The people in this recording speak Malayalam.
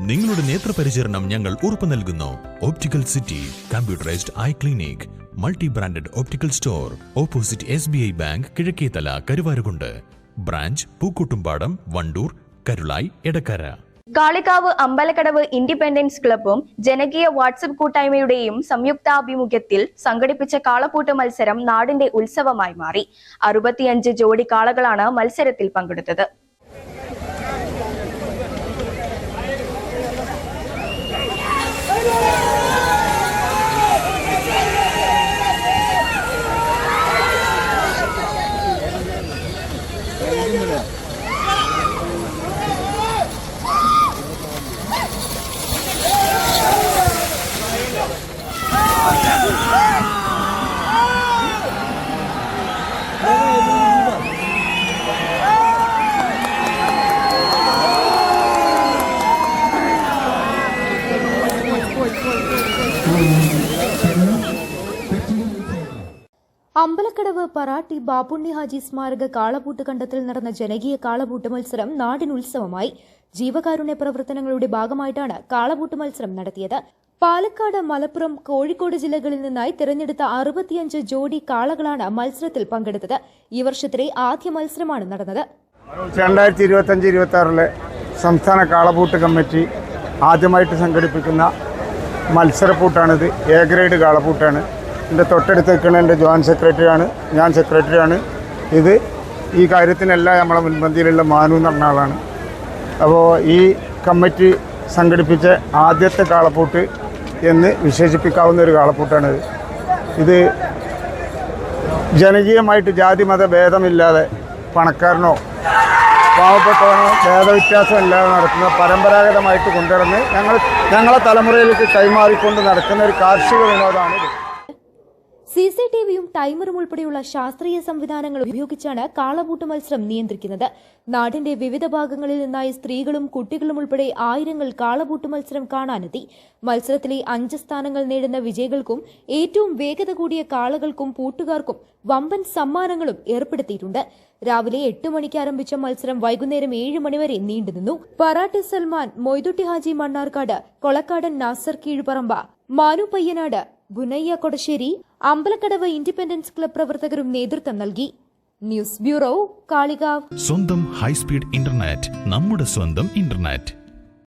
നിങ്ങളുടെ നേത്രപരിചരണം ഞങ്ങൾ ഉറപ്പു നൽകുന്നു. Optical city computerised eye clinic, multi branded optical store, opposite SBI bank, Kizhakkethala, Karuvarakundu. Branch Pookkottumpadam, Vandoor, Karulai, Edakkara. Kalikavu Ambalakkadavu independence ക്ലബ്ബും ജനകീയ വാട്സ്ആപ്പ് കൂട്ടായ്മയുടെയും സംയുക്താഭിമുഖ്യത്തിൽ സംഘടിപ്പിച്ച കാളപൂട്ട് മത്സരം നാടിന്റെ ഉത്സവമായി മാറി. 65 ജോഡി കാളകളാണ് മത്സരത്തിൽ പങ്കെടുത്തത്. അമ്പലക്കടവ് പറാട്ടി ബാപ്പുണ്ണി ഹാജി സ്മാരക കാളപൂട്ട് കണ്ടത്തിൽ നടന്ന ജനകീയ കാളപൂട്ട് മത്സരം നാടിന് ഉത്സവമായി. ജീവകാരുണ്യ പ്രവർത്തനങ്ങളുടെ ഭാഗമായിട്ടാണ് കാളപൂട്ട് മത്സരം നടത്തിയത്. പാലക്കാട്, മലപ്പുറം, കോഴിക്കോട് ജില്ലകളിൽ നിന്നായി തിരഞ്ഞെടുത്ത 65 ജോഡി കാളകളാണ് മത്സരത്തിൽ പങ്കെടുത്തത്. ഈ വർഷത്തിലെ ആദ്യ മത്സരമാണ് നടന്നത്. 2025-26 സംസ്ഥാന കാളപൂട്ട് കമ്മിറ്റി ആദ്യമായിട്ട് സംഘടിപ്പിക്കുന്ന മത്സരപ്പൂട്ടാണിത്. A grade കാളപൂട്ടാണ്. എൻ്റെ തൊട്ടടുത്ത് നിൽക്കുന്ന എൻ്റെ ജോയിൻറ്റ് സെക്രട്ടറിയാണ്, ഞാൻ സെക്രട്ടറിയാണ്. ഈ കാര്യത്തിനെല്ലാം നമ്മളെ മുൻപന്തിയിലുള്ള മാനു എന്ന് പറഞ്ഞ ആളാണ്. അപ്പോൾ ഈ കമ്മിറ്റി സംഘടിപ്പിച്ച ആദ്യത്തെ കാളപ്പൂട്ട് എന്ന് വിശേഷിപ്പിക്കാവുന്ന ഒരു കാളപ്പൂട്ടാണിത്. ഇത് ജനകീയമായിട്ട് ജാതി മത ഭേദമില്ലാതെ പണക്കാരനോ പാവപ്പെട്ടവനോ ഭേദവ്യത്യാസമില്ലാതെ നടത്തുന്ന പരമ്പരാഗതമായിട്ട് കൊണ്ടുവരുന്ന ഞങ്ങളെ തലമുറയിലേക്ക് കൈമാറിക്കൊണ്ട് നടക്കുന്ന ഒരു കാർഷിക വിനോദമാണിത്. CCTVയും ടൈമറും ഉൾപ്പെടെയുള്ള ശാസ്ത്രീയ സംവിധാനങ്ങൾ ഉപയോഗിച്ചാണ് കാളപൂട്ട് മത്സരം നിയന്ത്രിക്കുന്നത്. നാടിന്റെ വിവിധ ഭാഗങ്ങളിൽ നിന്നായി സ്ത്രീകളും കുട്ടികളും ഉൾപ്പെടെ ആയിരങ്ങൾ കാളപൂട്ട് മത്സരം കാണാനെത്തി. മത്സരത്തിലെ 5 സ്ഥാനങ്ങൾ നേടുന്ന വിജയികൾക്കും ഏറ്റവും വേഗത കൂടിയ കാളകൾക്കും പൂട്ടുകാർക്കും വമ്പൻ സമ്മാനങ്ങളും ഏർപ്പെടുത്തിയിട്ടുണ്ട്. രാവിലെ 8 മണിക്ക് ആരംഭിച്ച മത്സരം വൈകുന്നേരം 7 മണിവരെ നീണ്ടുനിന്നു. പറാട്ടി സൽമാൻ, മൊയ്തുട്ടി ഹാജി മണ്ണാർക്കാട്, കൊളക്കാടൻ നാസർ കീഴ്പറമ്പ, മാനു പയ്യനാട്, ബുനയ്യ കൊടശ്ശേരി, അമ്പലക്കടവ് ഇൻഡിപെൻഡൻസ് ക്ലബ് പ്രവർത്തകരും നേതൃത്വം നൽകി. News bureau, Kalikavu. സ്വന്തം ഹൈസ്പീഡ് ഇന്റർനെറ്റ്, നമ്മുടെ സ്വന്തം ഇന്റർനെറ്റ്.